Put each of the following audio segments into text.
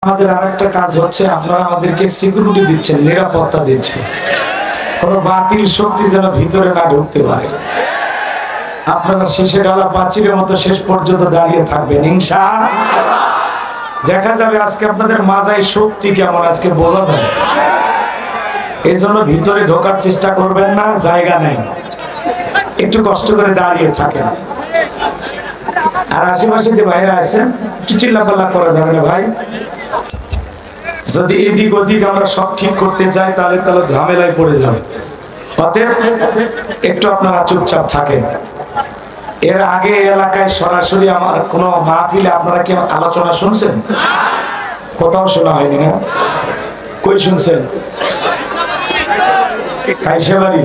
আমাদের আরেকটা কাজ হচ্ছে, আপনারা আমাদেরকে সিকিউরিটি দিচ্ছেন, নিরাপত্তা দিচ্ছেন, কোনো বাতিল শক্তি যেন ভিতরে না ঢুকতে পারে। আপনারা শেষে ডালা পাঁচিলের মতো শেষ পর্যন্ত দাঁড়িয়ে থাকবেন ইনশাআল্লাহ। দেখা যাবে আজকে আপনাদের মাজায় শক্তি কেমন, আজকে বোঝা যাবে। এই জন্য ভিতরে ঢোকার চেষ্টা করবেন না, জায়গা নেই, একটু কষ্ট করে দাঁড়িয়ে থাকেন। আর আশেপাশে যে ভাইরা আছেন চিল্লাপাল্লা করা যাবে না ভাই। যদি এদিক ওদিক আমরা সব ঠিক করতে যাই তাহলে ঝামেলায় পড়ে যাবে। অতএব একটু আপনারা চুপচাপ থাকেন। এর আগে এলাকায় সরাসরি আমার কোন মাহফিলে আপনারা কি আলোচনা শুনছেন? কোথাও শোনা হয়নি না? কই শুনছেন? কাইসাবাড়ি।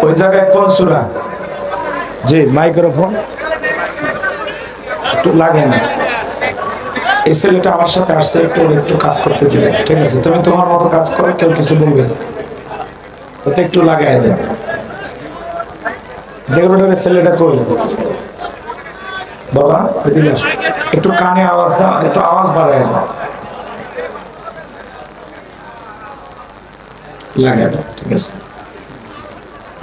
ওই জায়গায় কোন সূরা? জি, মাইক্রোফোন একটু লাগে না। এই ছেলেটা আমার সাথে আসছে, একটু কাজ করতে দিবে। ঠিক আছে, তুমি তোমার মতো কাজ করো, কেউ কিছু বলবে ওটা একটু লাগাই দেন। ছেলেটা কই বাবা? একটু কানে আওয়াজ দাও, একটু আওয়াজ বাড়াই দাও, লাগাই দাও। ঠিক আছে,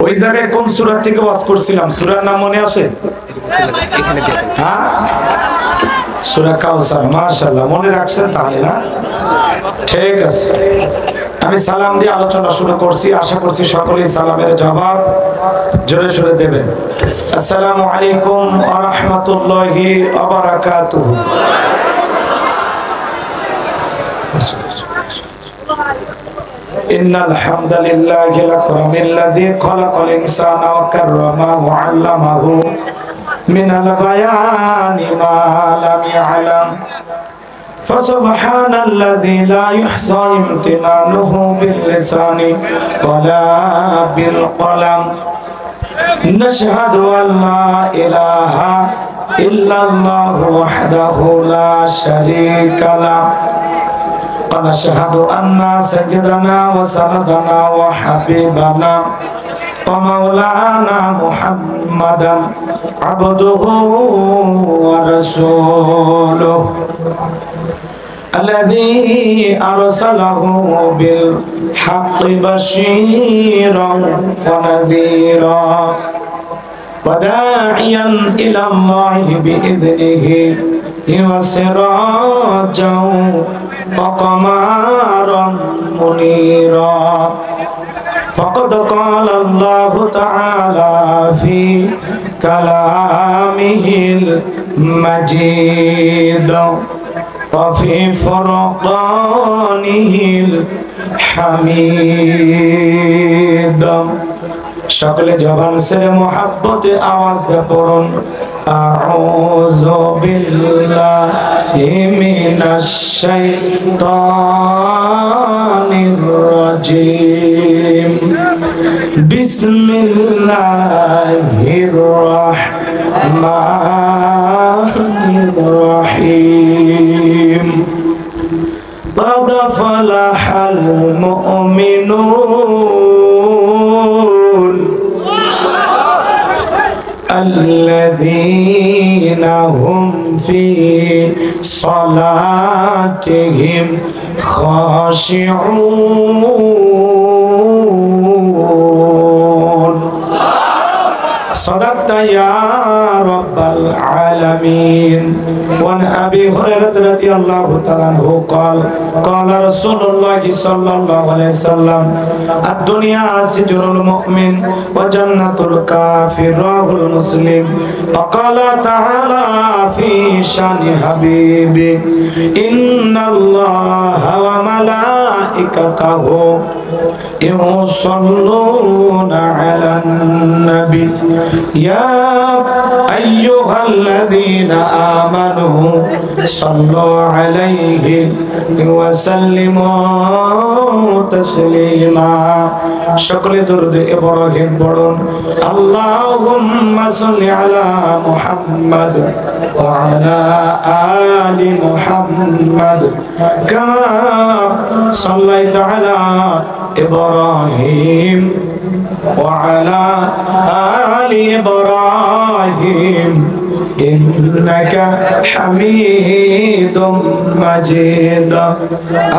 ওই জায়গায় কোন সূরা থেকে ওয়াজ করছিলাম? সূরার নাম মনে আছে? হ্যাঁ, সূরা কাউসার। মাশাআল্লাহ, মনে রাখছেন তাহলে না? ঠিক আছে, আমি সালাম দিয়ে আলোচনা শুরু করছি। আশা করছি সকলেই সালামের জবাব জোরে সোরে দেবেন। আসসালামু আলাইকুম ওয়া রাহমাতুল্লাহি ওয়া বারাকাতুহু। ইন্নাল হামদালিল্লাহি লাকুমিল্লাযী খালাকাল ইনসানা ওয়া কাররামাহু ওয়া 'আল্লামাহু মিনাল বায়ানি মা লাম ইয়া'লাম। ফাসুবহানাল্লাযী লা ইহসা ইমতিনানুহু বিল লিসানি ওয়ালা বিল কলাম। নাশহাদু আল্লা ইলাহা ইল্লাল্লাহু ওয়াহদাহু লা শারীকা লাহু ونشهد أن سيدنا وسندنا وحبيبنا ومولانا محمدا عبده ورسوله الذي أرسله بالحق بشيرا ونذيرا وداعيا إلى الله بإذنه وسراجا وقمرا منيرا. فقد قال الله تعالى في كلامه المجيد وفي فرقانه الحميد. সকলে জবান ছেড়ে মোহাব্বতে আওয়াজ দিয়ে পড়ুন, আউযু বিল্লাহি মিনাশ শাইতানির রাজীম। বিসমিল্লাহির রাহমানির রাহিম। قد فلح المؤمنون الذين هم في صلاتهم خاشعون. صدقت يا رب العالمين. وعن أبي هريرة رضي الله تعالى عنه قال قال رسول الله صلى الله عليه وسلم الدنيا سجن المؤمن وجنة الكافر. رواه المسلم. وقال تعالى في شان حبيبي إن الله وملائكته يصلون على النبي يا أيها الذين آمنوا صلوا عليه وسلموا تسليما. شكل درد إبراهيم بڑون اللهم صل على محمد وعلى آل محمد كما صليت على إبراهيم وعلى آل إبراهيم ইন্নাকা হামিদুম মাজিদ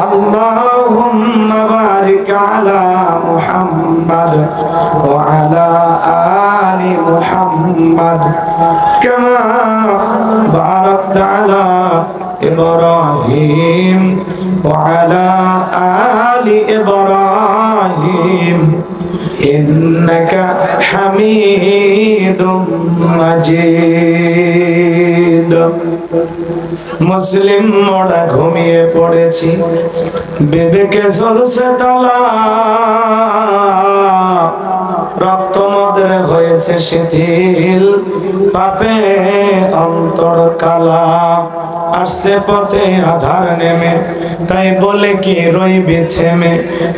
আল্লাহুম্মা বারিক আলা মুহাম্মাদ ওয়া আলা আলি মুহাম্মাদ কামা বারাকতা আলা ইব্রাহিম ওয়া আলা আলি ইব্রাহিম ইন্নাকা হামিদুম মাজিদ। মুসলিম মোড়া ঘুমিয়ে পড়েছি, বিবেকে জ্বলছে তালা, রক্ত মদের হয়েছে শিথিল, পাপে অন্তর কালা। আসছে পথে আধার নেমে, তাই বলে কি রইবে থেমে,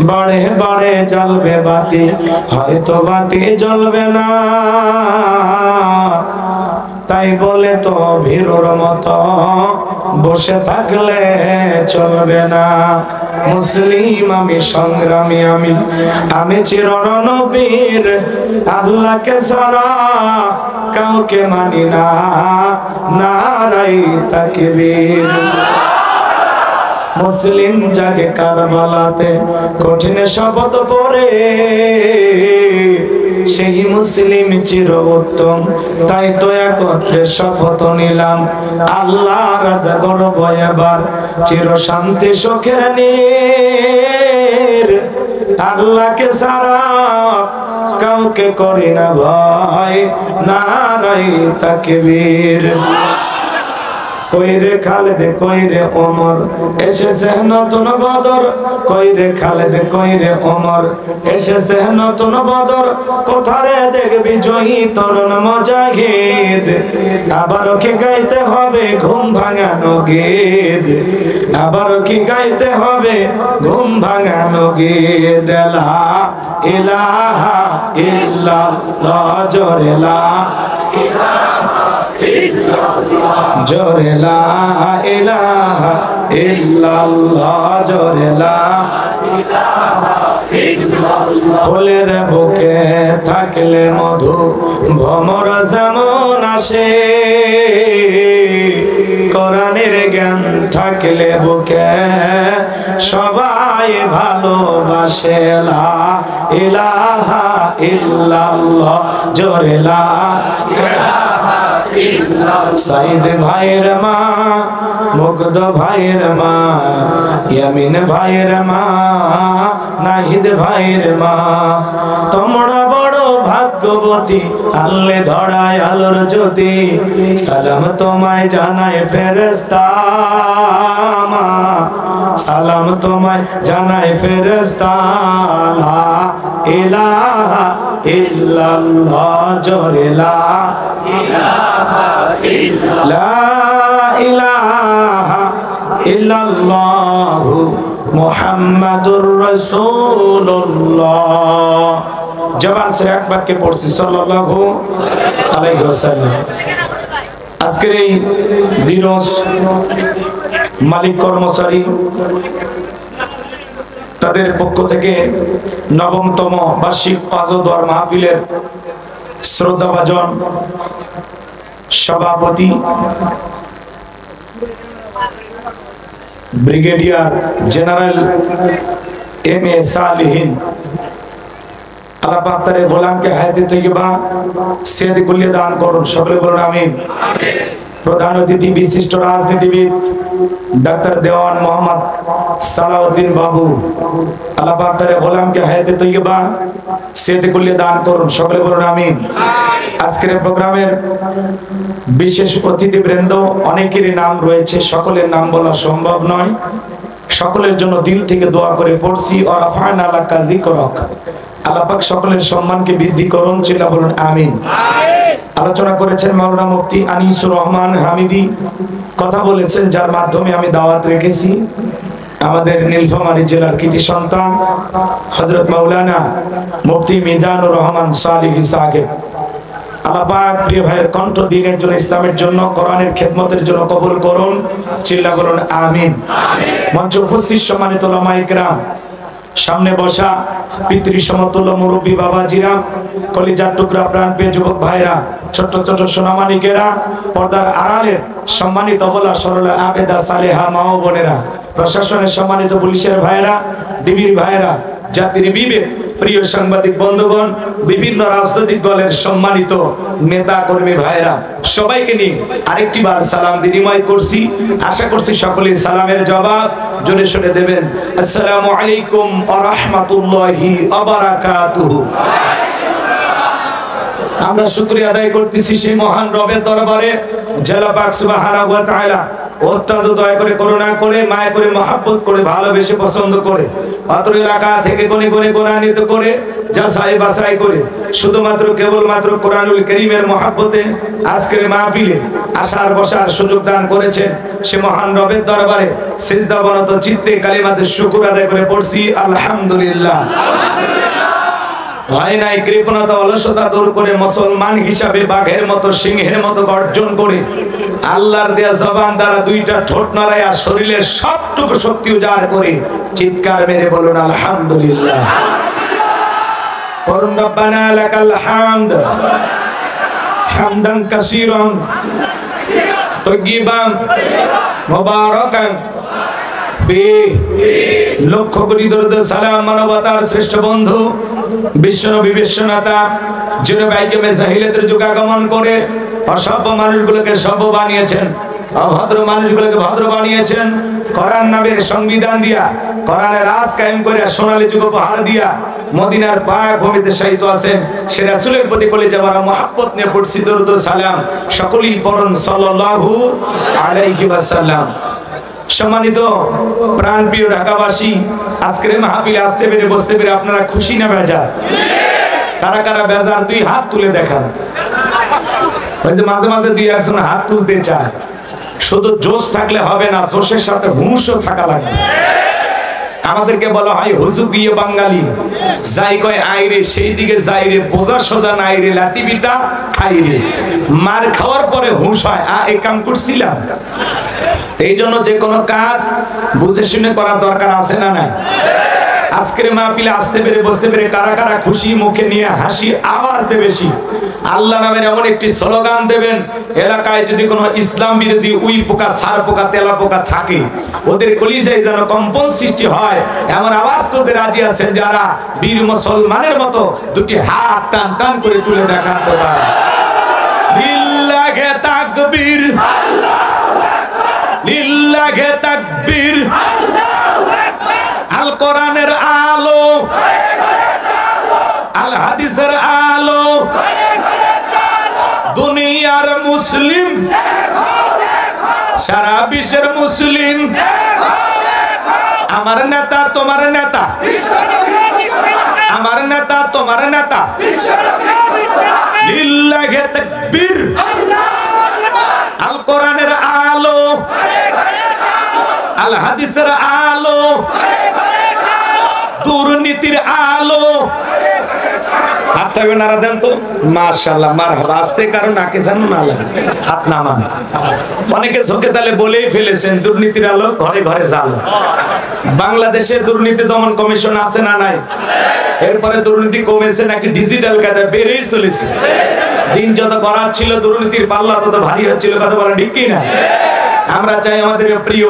বাড়ে বাড়ে জ্বলবে বাতি, হয়তো বাতি জ্বলবে না, তাই বলে তো ভীরুর মতো বসে থাকলে চলবে না। মুসলিম আমি, সংগ্রামী আমি চির রণবীর, আল্লাহকে ছাড়া কাউকে মানি না, নারাই তাকবীর। মুসলিম জাগে কারবালাতে কঠিন শপথ পড়ে, সেই মুসলিম চির উত্তম, তাই তো একত্রে শপথ নিলাম, আল্লাহ রাজা গর্ব এবার চির শান্তি সুখের নীর। আল্লাহকে ছাড়া কাউকে করি না ভয়, নারাই তাকবীর। কইরে খালেদ কইরে ওমর এসেছে নতুন বদর, কইরে খালেদ কইরে ওমর এসেছে নতুন বদর, কোথারে দেখবি জয়ী তরুণ মুজাহিদ, আবারও কি গাইতে হবে ঘুম ভাঙানো গীত, আবারও কি গাইতে হবে ঘুম ভাঙানো গীত। লা ইলাহা ইল্লাল্লাহ, জোরে লা জোরে লা ইলাহা ইল্লাল্লাহ, জোরে লা ফুলের বুকে থাকলে মধু ভ্রমর যেমন আসে, কোরআনের জ্ঞান থাকলে বুকে সবাই ভালোবাসে। লা ইলাহা ইল্লাল্লাহ, জোরে লা সাইদ ভাইয়ের মা, মুগ্ধ ভাইয়ের মা, ইয়ামিন ভাইয়ের মা, নাহিদ ভাইয়ের মা, তোমরা বড় ভাগ্যবতী, আল্লে ধরায় আলোর জ্যোতি, সালাম তোমায় জানায় ফেরেশতা, সালাম তোমায় জানায় ফেরেশতা। লা ইলাহা ইল্লাল্লাহ, জোরে লা ইলাহা ইল্লাল্লাহু মুহাম্মাদুর রাসূলুল্লাহ। জবান से এক বাক্যে পড়ছি সাল্লাল্লাহু আলাইহি ওয়াসাল্লাম। আজকের এই দিবস মালিক কর্মচারী তাদের পক্ষ থেকে নবমতম বার্ষিক পাঁচদোয়ার মাহফিলের শ্রদ্ধাভাজন সভাপতি ব্রিগেডিয়ার জেনারেল এম এ সালিহিন, আল্লাহ পাক তার গোলামকে হায়াতে তৈয়বা সেহত কুল্লি দান করুন, সকলে বলুন আমিন। প্রধান অতিথি বিশিষ্ট রাজনীতিবিদ ডাক্তার দেওয়ান মোহাম্মদ সালাউদ্দিন বাবু, আল্লাহ পাক তার গোলামকে হায়াতে তৈয়বা সেহত কুল্লি দান করুন, সকলে বলুন আমিন। আজকের প্রোগ্রামের বিশেষ অতিথিবৃন্দ, অনেকেরই নাম রয়েছে, সকলের নাম বলা সম্ভব নয়, সকলের জন্য দিল থেকে দোয়া করে পড়ছি। ওয়া রাফা'না লাকা যিকরাক, আল্লাহ পাক সকলের সম্মানকে বৃদ্ধি করুন, চিল্লা বলুন আমিন। আলোচনা করেছেন মাওলানা মুফতি আনিসুর রহমান হামিদি, কথা বলেছেন যার মাধ্যমে আমি দাওয়াত রেখেছি আমাদের নীলফামারী জেলার কৃতি সন্তান হযরত মাওলানা মুফতি মিজানুর রহমান সালিহি সাহেব। আল্লাহ পাক প্রিয় ভাইয়ের কণ্ঠ দ্বীনের জন্য, ইসলামের জন্য, কোরআনের খেদমতের জন্য কবুল করুন, চিল্লা বলুন আমিন। মঞ্চে উপস্থিত সম্মানিত উলামায়ে কেরাম, সামনে বসা পিতৃ সমতুল্য মুরব্বী বাবাজিরা, কলিজার টুকরা প্রাণপ্রিয় যুবক ভাইরা, ছোট ছোট সোনামানিকেরা, পর্দার আড়ালের সম্মানিত বলা সরলা আবেদা সালেহা মা ও বোনেরা, প্রশাসনের সম্মানিত পুলিশের ভাইরা, ডিবির ভাইরা, জাতির বিবেক প্রিয় সাংবাদিক বন্ধুগণ, বিভিন্ন রাজনৈতিক দলের সম্মানিত নেতা কর্মী ভাইরা, সবাইকে নিয়ে আরেকটি বার সালাম বিনিময় করছি। আশা করছি সকলেই সালামের জবাব জোরে শুনে দেবেন। আসসালামু আলাইকুম ওয়া রাহমাতুল্লাহি ওয়া বারাকাতুহু। আমরা শুকরিয়া আদায় করতেছি সেই মহান রবের দরবারে, জেলা পাক সুবহানাহু ওয়া তাআলা অত্যন্ত দয়া করে, করুণা করে, মায়া করে, মহব্বত করে, ভালোবেসে পছন্দ করে, অত্র এলাকা থেকে গনে গনে গুণান্বিত করে, যাচাই বাছাই করে, শুধুমাত্র কেবলমাত্র কোরআনুল কারীমের মহব্বতে আজকের মাহফিলে আসার বসার সুযোগ দান করেছেন। সে মহান রবের দরবারে সিজদাবনত চিত্তে কালিমাতে শুকর আদায় করে পড়ছি আলহামদুলিল্লাহ। হয় নাই কৃপণতা অলসতা দূর করে মুসলমান হিসাবে বাঘের মতো সিংহের মতো গর্জন করে আল্লাহর দেয়া জবান দ্বারা দুইটা ঠোঁট নাড়ায়া শরীরের সবটুকু শক্তি উজাড় করে চিৎকার মেরে বলুন আলহামদুলিল্লাহ। করুন রব্বানা লাকাল হামদ হামদান কাসীরান তাইয়িবান মুবারাকান লক্ষ কোটি দরুদ সালাম মানবতার শ্রেষ্ঠ বন্ধু বিশ্বনবী বিশ্বনাথা যিনি বাইকে মেজাহিলেদের যুগ আগমন করে অসভ্য মানুষগুলোকে সভ্য বানিয়েছেন, অভদ্র মানুষগুলোকে ভদ্র বানিয়েছেন, কোরআন নামের সংবিধান দিয়া, কোরআনের রাজ কায়েম করে সোনালী যুগ উপহার দিয়া মদিনার পাক ভূমিতে শায়িত আছেন। সে রাসূলের প্রতি কলিজা ভরা মহব্বত নিয়ে পড়ছি দরুদ ও সালাম। সকলেই পড়ুন সাল্লাল্লাহু আলাইহি ওয়াসাল্লাম। সম্মানিত প্রাণপ্রিয় ঢাকাবাসী, আজকের মাহফিলে আসতে পেরে বসতে পেরে আপনারা খুশি না বেজার? কারা কারা বেজার দুই হাত তুলে দেখান। ওই যে মাঝে মাঝে দুই একজন হাত তুলতে চায়। শুধু জোশ থাকলে হবে না, জোশের সাথে হুঁশও থাকা লাগবে। আমাদেরকে বলা হয় হুজুগিয়ে বাঙালি, যাই কয় আইরে সেই দিকে যাইরে, বোঝা সোজা নাইরে, লাঠি বিটা খাইরে। মার খাওয়ার পরে হুঁশ হয়, এই কাম করছিলাম। এই জন্য যে কোনো কাজ বুঝে শুনে করার দরকার আছে না নাই? আজকের মাহফিলে আসতে পেরে বসতে পেরে কারা কারা খুশি, মুখে নিয়ে হাসি আওয়াজ দেবে বেশি। আল্লাহ নামের এমন একটি স্লোগান দেবেন, এলাকায় যদি কোনো ইসলাম বিরোধী উই পোকা, সার পোকা, তেলা পোকা থাকে, ওদের কলিজায় যেন কম্পন সৃষ্টি হয় এমন আওয়াজ করতে রাজি আছেন যারা বীর মুসলমানের মতো দুটি হাত টান টান করে তুলে দেখান তো তারা। লিল্লাহে তাকবীর, লিল্লাহে তাকবীর। আল কোরআনের আলো, আল হাদিসের আলো, দুনিয়ার মুসলিম, সারা বিশ্বের মুসলিম। আমার নেতা তোমার নেতা, আমার নেতা তোমার নেতা। লিল্লাহে তাকবীর। আল কোরআনের আলো, আল হাদিসের আলো, দুর্নীতির আলো। হাতটা নাড়া দেন তো, মাশাআল্লাহ, মারহাবা। আস্তে কারণ নাকে যেন না লাগে, হাত নামান। অনেকে ঝোঁকে তালে বলেই ফেলেছেন দুর্নীতির আলো ঘরে ঘরে জ্বালো। বাংলাদেশে দুর্নীতি দমন কমিশন আছে না নাই? এরপরে দুর্নীতি কমেছে নাকি ডিজিটাল কায়দায় বেড়েই চলেছে? দিন যত করার ছিল দুর্নীতির পাল্লা তত ভারী হচ্ছিল, কথা বলেন ঠিক কি না? আমরা চাই আমাদের প্রিয়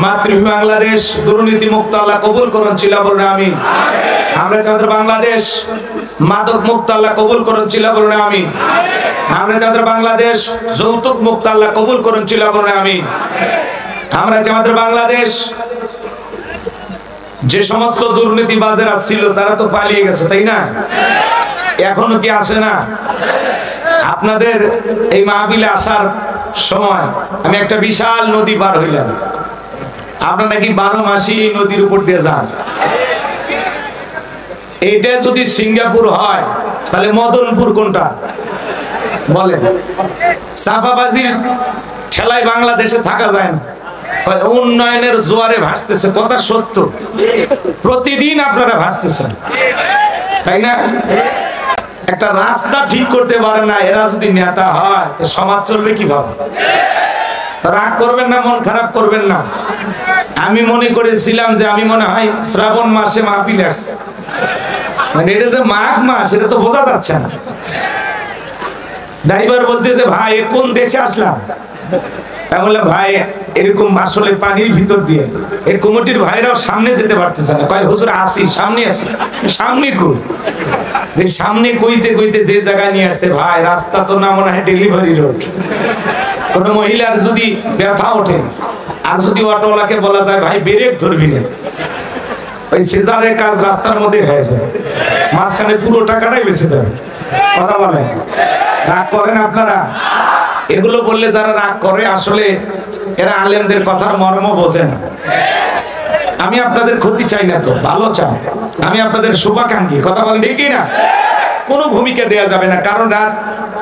মাতৃভূমি বাংলাদেশ দুর্নীতি মুক্ত আল্লাহ কবুল করুন, চিল্লা বলুন আমিন। আমরা চাই আমাদের বাংলাদেশ মাদক মুক্ত আল্লাহ কবুল করুন, চিল্লা বলুন আমিন। আমরা চাই আমাদের বাংলাদেশ যৌতুক মুক্ত আল্লাহ কবুল করুন, চিল্লা বলুন আমিন। আমরা চাই আমাদের বাংলাদেশ, যে সমস্ত দুর্নীতিবাজেরা ছিল তারা তো পালিয়ে গেছে, তাই না? এখনো কি আসে না? আপনাদের এই মাহফিলে আসার সময় আমি একটা বিশাল নদী পার হইলাম। আপনারা নাকি 12 মাসই নদীর উপর দিয়ে যান। এইটা যদি সিঙ্গাপুর হয় তাহলে মদনপুর কোনটা বলেন? চাপাবাজির খেলায় বাংলাদেশে থাকা যায় না। উন্নয়নের জোয়ারে ভাসতেছে, কথা সত্য। প্রতিদিন আপনারা ভাসতেছেন, তাই না? একটা রাস্তা ঠিক করতে পারে না, এরা যদি নেতা হয় তো সমাজ চলবে কিভাবে? রাগ করবেন না, মন খারাপ করবেন না। আমি মনে করেছিলাম যে আমি মনে হয় শ্রাবণ মাসে মাহফিল আসছে, মানে এটা যে মাঘ মাস এটা তো বোঝা যাচ্ছে না। ড্রাইভার বলতেছে ভাই কোন দেশে আসলাম? আমি বললাম ভাই এরকম আসলে পানির ভিতর দিয়ে এই কমিটির ভাইরাও সামনে যেতে পারতেছে না, কয় হুজুর আসি সামনে আসি। সামনে কই? সামনে কইতে কইতে যে জায়গায় নিয়ে আসছে ভাই রাস্তা তো না মনে হয় ডেলিভারি রোড। কোন মহিলার যদি ব্যথা ওঠে আর যদি অটোওয়ালাকে বলা যায় ভাই ব্রেক ধরবি না, ওই সিজারের কাজ রাস্তার মধ্যে হয়ে যায়, মাঝখানে পুরো টাকাটাই বেঁচে যাবে। কথা বলেন, রাগ করেন আপনারা? এগুলো বললে যারা রাগ করে আসলে এরা আলেমদের কথার মর্ম বোঝে না। আমি আপনাদের ক্ষতি চাই না, তো ভালো চাই, আমি আপনাদের শুভাকাঙ্ক্ষী। কথা বলেন ঠিক না? কোনো ভূমিকা দেয়া যাবে না, কারণ রাত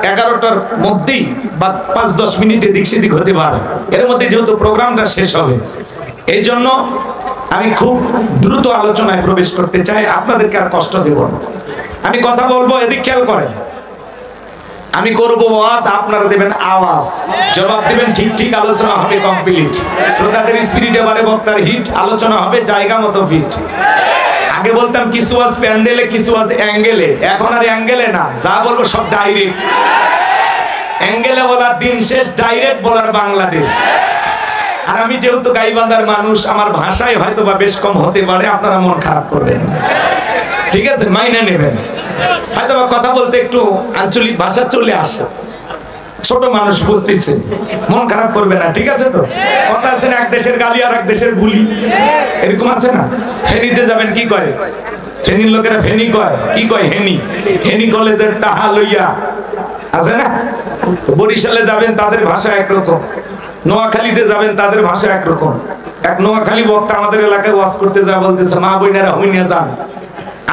11টার মধ্যেই বা 5-10 মিনিটে দিক সেদিক হতে পারে, এর মধ্যে যেহেতু প্রোগ্রামটা শেষ হবে, এই জন্য আমি খুব দ্রুত আলোচনায় প্রবেশ করতে চাই, আপনাদেরকে আর কষ্ট দেব না। আমি কথা বলবো, এদিক খেয়াল করেন। আমি করবো ওয়াজ, আপনারা দেবেন আওয়াজ, জবাব দিবেন ঠিক ঠিক, আলোচনা হবে কমপ্লিট। শ্রোতাদের স্পিরিটে বারে বক্তার হিট, আলোচনা হবে জায়গা মতো ফিট। আগে বলতাম কিছু ওয়াজ প্যান্ডেলে, কিছু ওয়াজ অ্যাঙ্গেলে, এখন আর অ্যাঙ্গেলে না, যা বলবো সব ডাইরেক্ট। অ্যাঙ্গেলে বলার দিন শেষ, ডাইরেক্ট বলার বাংলাদেশ। আর আমি যেহেতু গাইবান্ধার মানুষ, আমার ভাষায় হয়তো বা বেশ কম হতে পারে, আপনারা মন খারাপ করবেন, ঠিক আছে, মাইনে নেবেন। হয়তো কথা বলতে একটু আঞ্চলিক ভাষা চলে আসে, ছোট মানুষ বুঝতেছে, মন খারাপ করবে না, ঠিক আছে? তো কথা আছে না, এক দেশের গালি আর এক দেশের বুলি, এরকম আছে না? ফেনীতে যাবেন কি কয়? ফেনীর লোকেরা ফেনী কয়, কি কয়? হেনি। হেনি কলেজের টাহা লইয়া, আছে না? বরিশালে যাবেন তাদের ভাষা একরকম, নোয়াখালীতে যাবেন তাদের ভাষা একরকম। এক নোয়াখালী বক্তা আমাদের এলাকায় ওয়াজ করতে যা বলতেছে, মা বোনেরা হুইনা যান,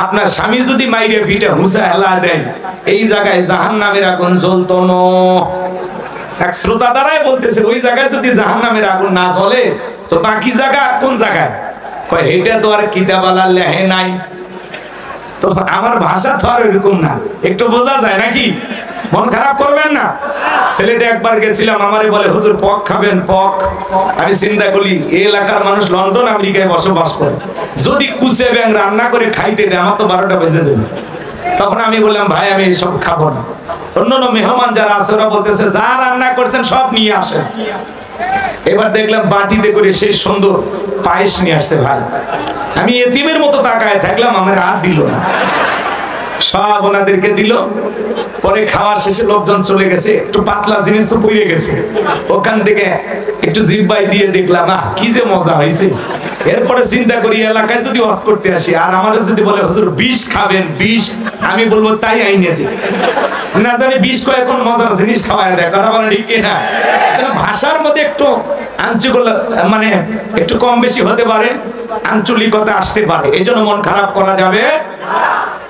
আপনার স্বামী যদি মাইরে পিঠে হুঁসা হেলা দেয়, এই জায়গায় জাহান্নামের আগুন জ্বলতো না। এক শ্রোতা দ্বারাই বলতেছে, ওই জায়গায় যদি জাহান্নামের আগুন না জ্বলে তো বাকি জায়গা কোন জায়গায়? কয় এইটা তো আর কিতাবালা লেহে নাই। তো আমার ভাষা তো আর এরকম না, একটু বোঝা যায় নাকি? মন খারাপ করবেন না। সিলেটে একবার গেছিলাম, আমারে বলে হুজুর পক খাবেন? পক। আমি চিন্তা করি এই এলাকার মানুষ লন্ডন আমেরিকায় বসবাস করে, যদি কুচে ব্যাং রান্না করে খাইতে দেয় আমার তো 12টা বেজে যাবে। তখন আমি বললাম ভাই আমি সব খাবো না। অন্যান্য মেহমান যারা আছে ওরা বলতেছে যা রান্না করছেন সব নিয়ে আসেন। এবার দেখলাম বাটিতে করে সেই সুন্দর পায়েস নিয়ে আসছে ভাই, আমি এতিমের মতো তাকায় থাকলাম, আমার হাত দিল না, সব ওনাদেরকে দিল। পরে খাওয়ার শেষে লোকজন চলে গেছে, একটু পাতলা জিনিস তো পড়ে গেছে, ওখান থেকে একটু জিব্বাই দিয়ে দেখলাম কি যে মজা হয়েছে। এরপরে চিন্তা করি এলাকায় যদি ওয়াজ করতে আসি আর আমাদের যদি বলে হুজুর বিষ খাবেন, বিষ, আমি বলবো তাই আইনে দিই, না জানি বিষ কয় কোন মজার জিনিস খাওয়ায় দেয়। কথা বলে ঠিক না? ভাষার মধ্যে একটু আঞ্চলিক মানে একটু কম বেশি হতে পারে, আঞ্চলিকতা আসতে পারে, এই জন্য মন খারাপ করা যাবে।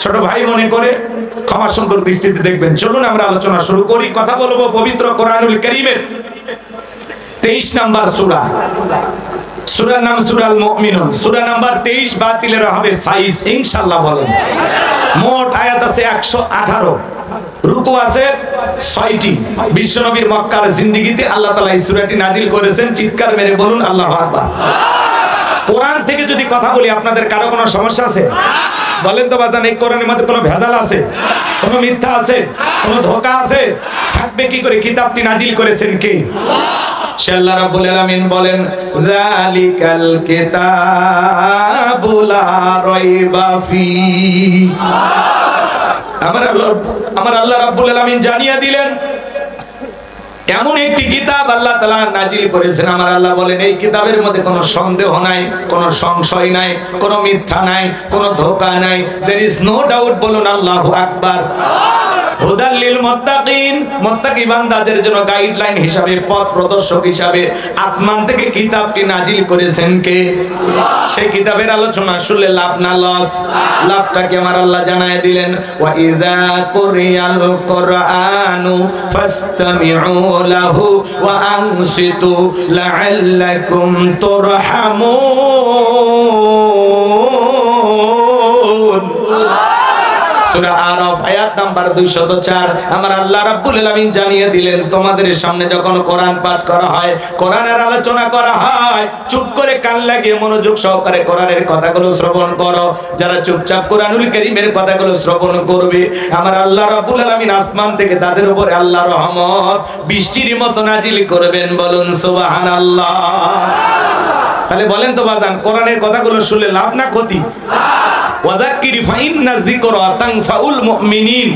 ছোট ভাই মনে করে ক্ষমা সুন্দর দৃষ্টিতে দেখবেন। চলুন আমরা আলোচনা শুরু করি। কথা বলবো পবিত্র কোরআনুল কারীমের 23 নাম্বার সূরা, সূরার নাম সূরাল মুমিনুন, সূরা নাম্বার 23। বাতিলের হবে 26 ইনশাআল্লাহ। বলেন মোট আয়াত আছে 118, রুকু আছে 6টি। বিশ্বনবীর মক্কার জিন্দেগিতে আল্লাহ তাআলা এই সূরাটি নাজিল করেছেন। চিৎকার মেরে বলুন আল্লাহু আকবার। কোরআন থেকে যদি কথা বলি আপনাদের কারো কোনো সমস্যা আছে? বলেন তো বাজান, এই কোরআনের মধ্যে কোনো ভেজাল আছে? কোনো মিথ্যা আছে? কোনো ধোঁকা আছে? থাকবে কি করে? কিতাবটি নাজিল করেছেন কে? সে আল্লাহ রাব্বুল আলামিন বলেন যালিকাল কিতাবু লা রাইবা ফি। আমার আল্লাহ রাব্বুল আলামিন জানিয়ে দিলেন এমন একটি কিতাব আল্লাহ তাআলা নাজিল করেছেন। আমার আল্লাহ বলেন এই কিতাবের মধ্যে কোনো সন্দেহ নাই, কোনো সংশয় নাই, কোনো মিথ্যা নাই, কোনো ধোঁকা নাই। there is no doubt। বলুন আল্লাহু আকবার। হুদাল লিল মুত্তাকিন, মুত্তাকি বান্দাদের জন্য গাইডলাইন হিসাবে, পথ প্রদর্শক হিসাবে আসমান থেকে কিতাবটি নাজিল করেছেন কে? সেই কিতাবের আলোচনা শুনলে লাভ না লস? লাভটা কি আমার আল্লাহ জানায় দিলেন, ওয়া ইযা কুরিয়াল কুরআনু ফাসতামিউ লাহু ওয়া আনসিতু লাআল্লাকুম তুরহামুন। সূরা আরাফ আয়াত নাম্বার 204 আমার আল্লাহ রাব্বুল আলামিন জানিয়ে দিলেন তোমাদের সামনে যখন কোরআন পাঠ করা হয়, কোরআনের আলোচনা করা হয়, চুপ করে কান লাগিয়ে মনোযোগ সহকারে কোরআনের কথাগুলো শ্রবণ করো। যারা চুপচাপ কোরআনুল কারীমের কথাগুলো শ্রবণ করবে, আমার আল্লাহ রাব্বুল আলামিন আসমান থেকে তাদের উপরে আল্লাহর রহমত বৃষ্টির মতো নাজিল করবেন। বলুন সুবহানাল্লাহ। তাহলে বলেন তো বাজান, কোরআনের কথাগুলো শুনলে লাভ না ক্ষতি? ওয়াযাক্কিরি ফাইন্না যিকরা তানফাউল মুমিনিন,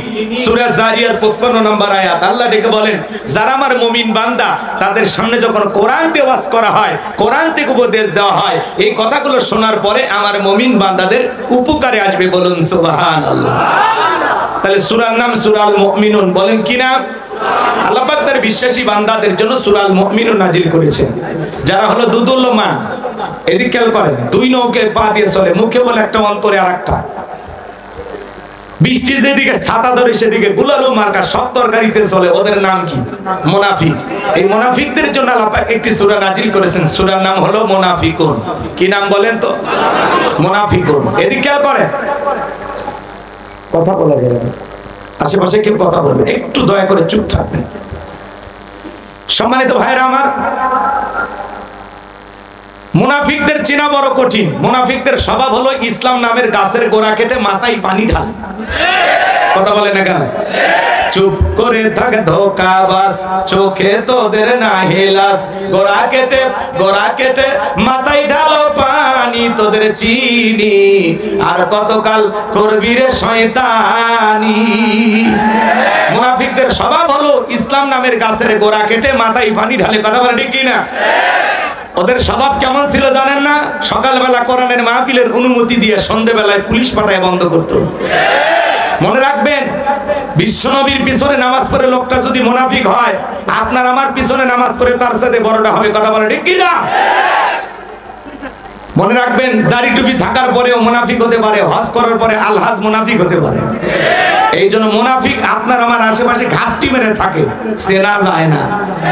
সূরা জারিয়াত 55 নম্বর আয়াত। আল্লাহ ডেকে বলেন, যারা আমার মুমিন বান্দা তাদের সামনে যখন কোরআন দিয়ে ওয়াজ করা হয়, কোরআন থেকে উপদেশ দেওয়া হয়, এই কথাগুলো শোনার পরে আমার মুমিন বান্দাদের উপকারে আসবে। বলুন সুবহানাল্লাহ। তাহলে সূরার নাম সূরাল মুমিনুন। বলেন কি নাম? আল্লাহ পাক তার বিশ্বাসী বান্দাদের জন্য সূরাল মুমিনুন নাজিল করেছেন। যারা হলো দুদুল্যমান, এদিকে খেয়াল করেন, দুই নৌকে পা দিয়ে চলে, মুখে বলে একটা, অন্তরে আরেকটা। বৃষ্টি যেদিকে ছাতা ধরে সেদিকে গুলালু মার্কা সব তরকারিতে চলে, ওদের নাম কি? মুনাফিক। এই মুনাফিকদের জন্য আল্লাহ পাক একটি সূরা নাজিল করেছেন, সূরার নাম হলো মুনাফিকুন। কি নাম বলেন তো? মুনাফিকুন। এদিকে খেয়াল করেন, কথা বলা যাবে না, আশেপাশে কেউ কথা বলবে, একটু দয়া করে চুপ থাকবেন। সম্মানিত ভাইরা আমার, মুনাফিকদের চেনা বড় কঠিন। মুনাফিকদের স্বভাব হলো ইসলাম নামের গাছের গোড়া কেটে মাথায় পানি ঢাল। কথা বলে না কেন? চুপ করে থাকে ধোকাবাজ, চোখে তোদের না হেলাস, গোড়া কেটে মাথায় ঢালো পানি, তোদের চিনি আর কতকাল করবি রে শয়তানি। মুনাফিকদের স্বভাব হলো ইসলাম নামের গাছের গোড়া কেটে মাথায় পানি ঢালে। কথা বলে ঠিক কিনা? ওদের স্বভাব কেমন ছিল জানেন না? সকালবেলা কোরআনের মাহফিলের অনুমতি দিয়ে সন্ধ্যেবেলায় পুলিশ পাঠায় বন্ধ করতো। মনে রাখবেন, বিশ্বনবীর পিছনে নামাজ পড়ে লোকটা যদি মুনাফিক হয়, আপনার আমার পিছনে নামাজ পড়ে তার সাথে বড়টা হবে। কথা বলে ঠিক কিনা? মনে রাখবেন, দাড়ি টুপি থাকার পরেও মুনাফিক হতে পারে, হজ করার পরে আলহাজ মুনাফিক হতে পারে। এই জন্য মুনাফিক আপনার আমার আশেপাশে ঘাপটি মেরে থাকে, চেনা যায় না।